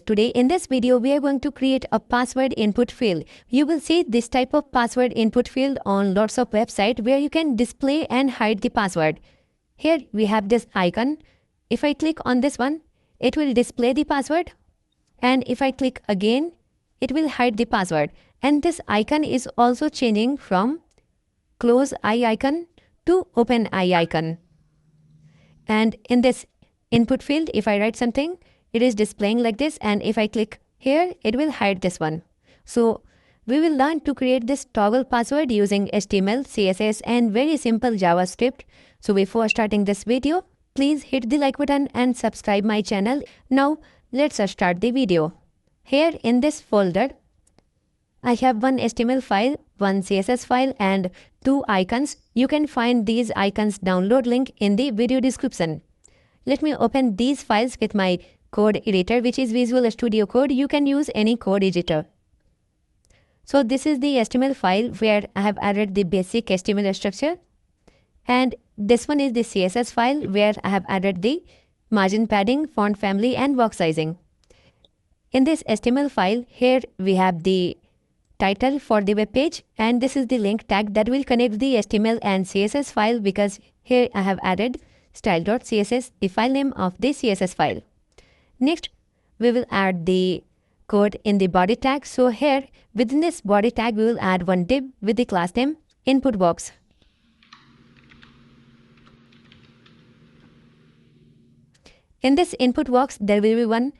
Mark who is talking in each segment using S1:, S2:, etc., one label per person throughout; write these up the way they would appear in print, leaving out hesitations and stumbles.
S1: Today in this video we are going to create a password input field. You will see this type of password input field on lots of websites where you can display and hide the password. Here we have this icon. If I click on this one, it will display the password, and if I click again, it will hide the password. And this icon is also changing from close eye icon to open eye icon. And in this input field, if I write something, it is displaying like this, and if I click here, it will hide this one. So we will learn to create this toggle password using HTML, CSS and very simple JavaScript. So before starting this video, please hit the like button and subscribe my channel. Now let's start the video. Here in this folder, I have one HTML file, one CSS file and two icons. You can find these icons download link in the video description. Let me open these files with my code editor, which is Visual Studio Code. You can use any code editor. So this is the HTML file where I have added the basic HTML structure. And this one is the CSS file where I have added the margin padding, font family and box sizing. In this HTML file, here we have the title for the web page, and this is the link tag that will connect the HTML and CSS file, because here I have added style.css, the file name of the CSS file. Next, we will add the code in the body tag. So here within this body tag, we will add one div with the class name input box. In this input box, there will be one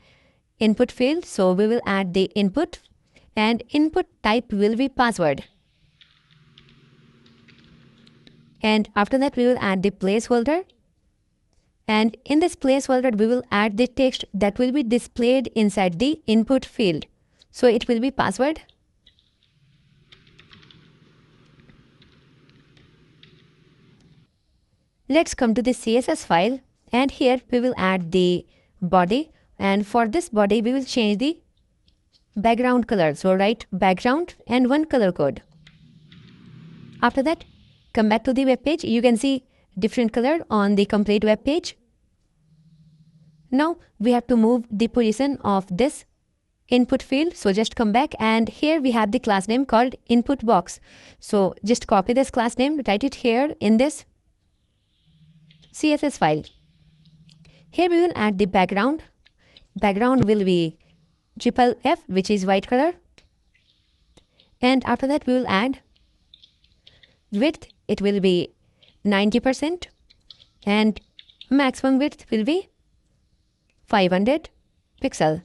S1: input field. So we will add the input, and input type will be password. And after that, we will add the placeholder. And in this placeholder, we will add the text that will be displayed inside the input field. So it will be password. Let's come to the CSS file, and here we will add the body. And for this body, we will change the background color. So write background and one color code. After that, come back to the web page. You can see different color on the complete web page. Now we have to move the position of this input field. So just come back, and here we have the class name called input box. So just copy this class name, write it here in this CSS file. Here we will add the background. Background will be FFF, which is white color. And after that, we will add width. It will be 90%, and maximum width will be 500 pixel.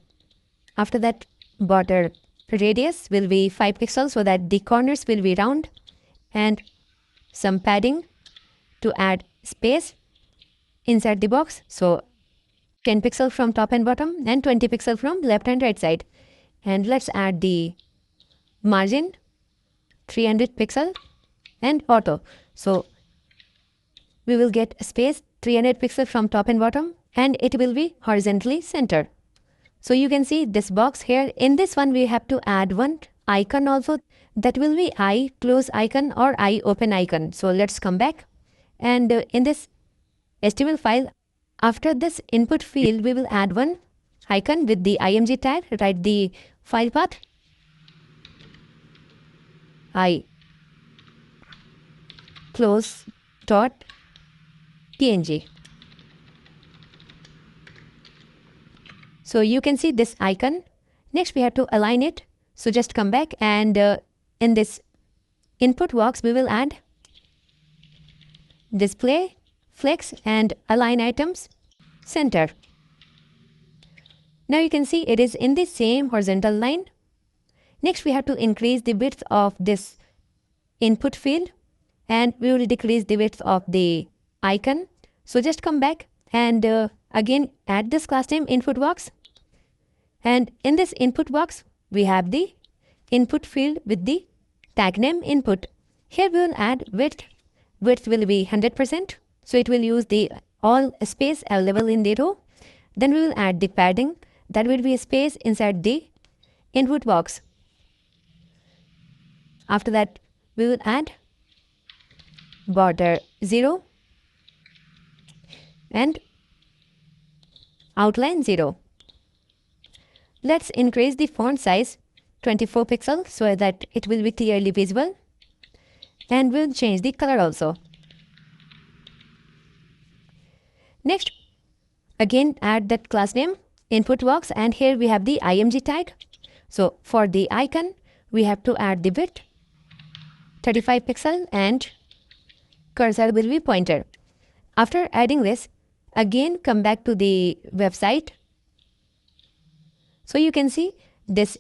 S1: After that, border radius will be 5 pixels so that the corners will be round, and some padding to add space inside the box. So 10 pixel from top and bottom and 20 pixel from left and right side. And let's add the margin 300 pixel and auto. So we will get space 300 pixel from top and bottom, and it will be horizontally centered. So you can see this box here. In this one, we have to add one icon also, that will be eye close icon or eye open icon. So let's come back, and in this HTML file, after this input field, we will add one icon with the img tag. Write the file path eye close dot png. So you can see this icon. Next, we have to align it. So just come back, and in this input box, we will add display, flex and align items center. Now you can see it is in the same horizontal line. Next, we have to increase the width of this input field, and we will decrease the width of the icon. So just come back, and again add this class name input box. And in this input box, we have the input field with the tag name input. Here we will add width. Width will be 100%. So it will use the all space available in the row. Then we will add the padding. That will be a space inside the input box. After that, we will add border 0 and outline 0. let's increase the font size 24 pixels so that it will be clearly visible. And we'll change the color also. Next, again add that class name input box, and here we have the img tag. So for the icon, we have to add the width 35 pixel and cursor will be pointer. After adding this, again come back to the website. So you can see this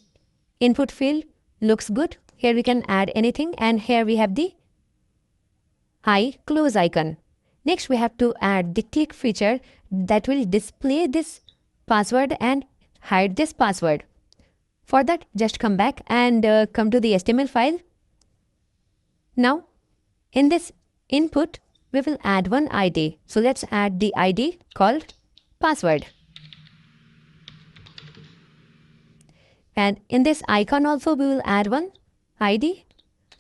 S1: input field looks good. Here we can add anything, and here we have the close icon. Next, we have to add the click feature that will display this password and hide this password. For that, just come back and come to the HTML file. Now, in this input, we will add one ID. So let's add the ID called password. And in this icon also, we will add one ID.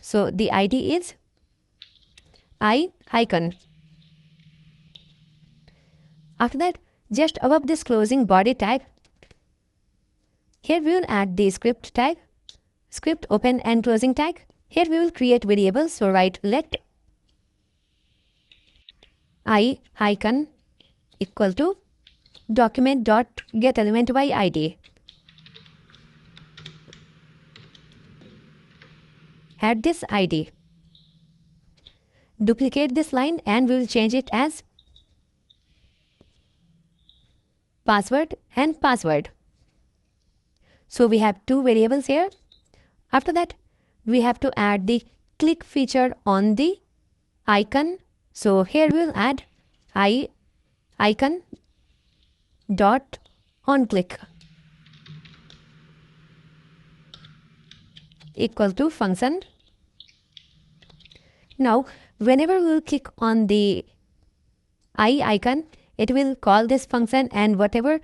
S1: So the ID is icon. After that, just above this closing body tag, here we will add the script tag, script open and closing tag. Here we will create variables. So write let icon equal to document.getElement by ID. Add this ID. Duplicate this line and we will change it as password and password. So we have two variables here. After that, we have to add the click feature on the icon. So here we will add icon dot on click equal to function. Now, whenever we will click on the icon, it will call this function, and whatever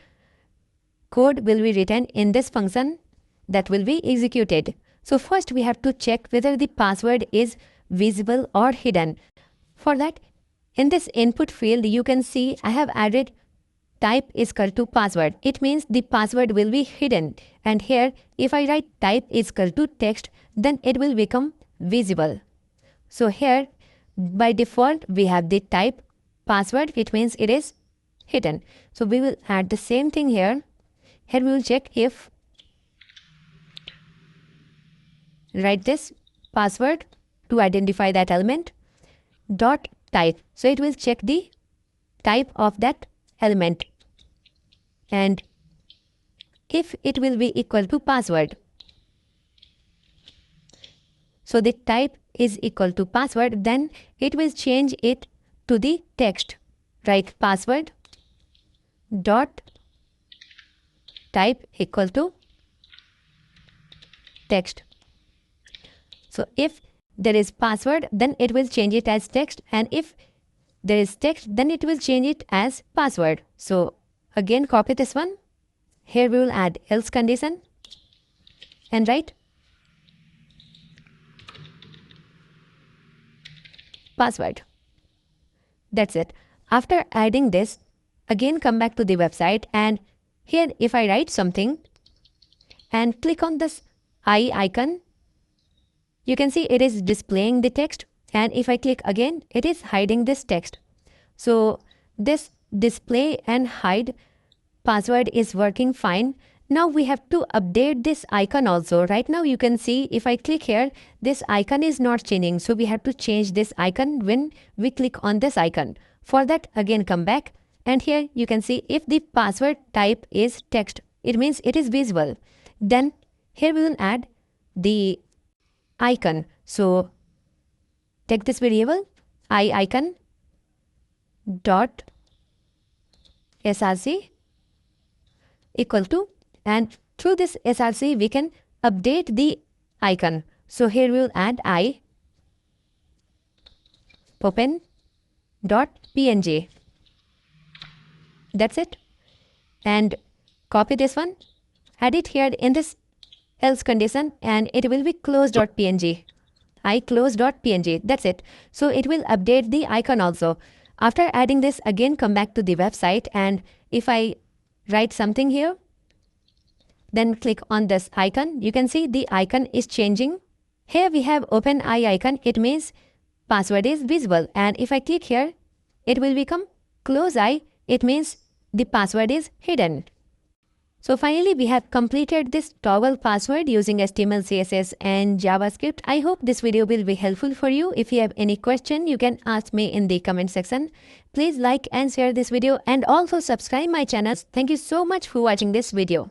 S1: code will be written in this function, that will be executed. So first we have to check whether the password is visible or hidden. For that, in this input field, you can see I have added type is equal to password. It means the password will be hidden. And here, if I write type is equal to text, then it will become visible. So here, by default, we have the type password, which means it is hidden. So we will add the same thing here. Here we will check if write this password to identify that element dot type. So it will check the type of that element, and if it will be equal to password, so the type is equal to password, then it will change it to the text. Write password dot type equal to text. So if there is password, then it will change it as text, and if there is text, then it will change it as password. So again, copy this one. Here we will add else condition and write password. That's it. After adding this, again come back to the website, and here if I write something and click on this icon, you can see it is displaying the text, and if I click again, it is hiding this text. So this display and hide password is working fine. Now we have to update this icon also. Right now you can see if I click here, this icon is not changing. So we have to change this icon when we click on this icon. For that, again come back, and here you can see if the password type is text, it means it is visible. Then here we will add the icon. So take this variable icon dot src equal to, and through this src we can update the icon. So here we will add open dot png. That's it. And copy this one, add it here in this else condition, and it will be close.png. close.png. That's it. So it will update the icon also. After adding this, again come back to the website, and if I write something here Then click on this icon. You can see the icon is changing. Here we have open eye icon. It means password is visible. And if I click here, it will become close eye. It means the password is hidden. So finally, we have completed this toggle password using HTML, CSS and JavaScript. I hope this video will be helpful for you. If you have any question, you can ask me in the comment section. Please like and share this video and also subscribe my channel. Thank you so much for watching this video.